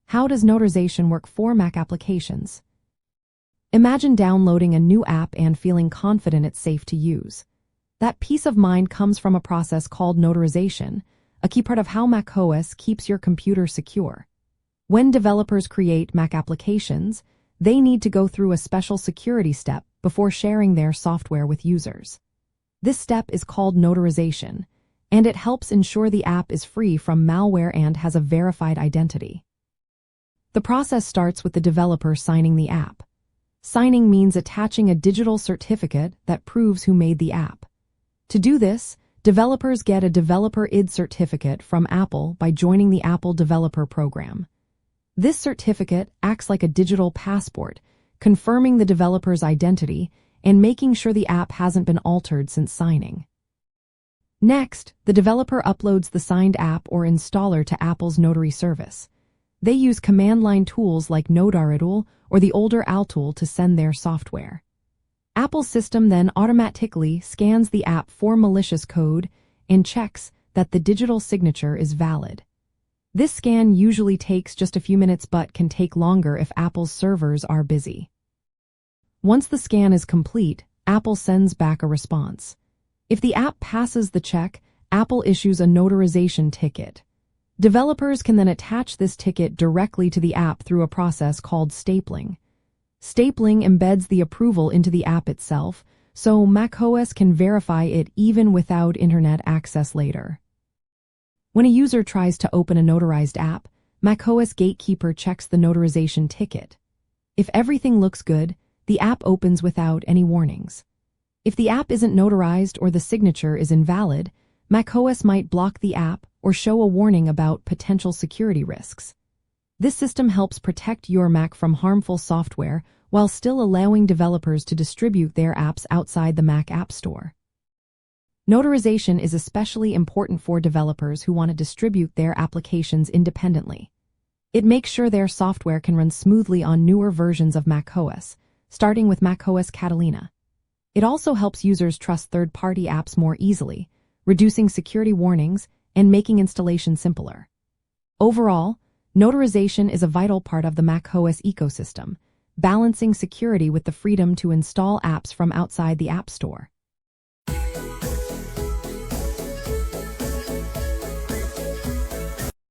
How does notarization work for Mac applications? Imagine downloading a new app and feeling confident it's safe to use. That peace of mind comes from a process called notarization, a key part of how macOS keeps your computer secure. When developers create Mac applications, they need to go through a special security step before sharing their software with users. This step is called notarization, and it helps ensure the app is free from malware and has a verified identity. The process starts with the developer signing the app. Signing means attaching a digital certificate that proves who made the app. To do this, developers get a Developer ID certificate from Apple by joining the Apple Developer Program. This certificate acts like a digital passport, confirming the developer's identity and making sure the app hasn't been altered since signing. Next, the developer uploads the signed app or installer to Apple's notary service. They use command-line tools like Notarization or the older Altool to send their software. Apple's system then automatically scans the app for malicious code and checks that the digital signature is valid. This scan usually takes just a few minutes but can take longer if Apple's servers are busy. Once the scan is complete, Apple sends back a response. If the app passes the check, Apple issues a notarization ticket. Developers can then attach this ticket directly to the app through a process called stapling. Stapling embeds the approval into the app itself, so macOS can verify it even without internet access later. When a user tries to open a notarized app, macOS Gatekeeper checks the notarization ticket. If everything looks good, the app opens without any warnings. If the app isn't notarized or the signature is invalid, macOS might block the app or show a warning about potential security risks. This system helps protect your Mac from harmful software while still allowing developers to distribute their apps outside the Mac App Store. Notarization is especially important for developers who want to distribute their applications independently. It makes sure their software can run smoothly on newer versions of macOS, starting with macOS Catalina. It also helps users trust third-party apps more easily, reducing security warnings and making installation simpler. Overall, notarization is a vital part of the macOS ecosystem, balancing security with the freedom to install apps from outside the App Store.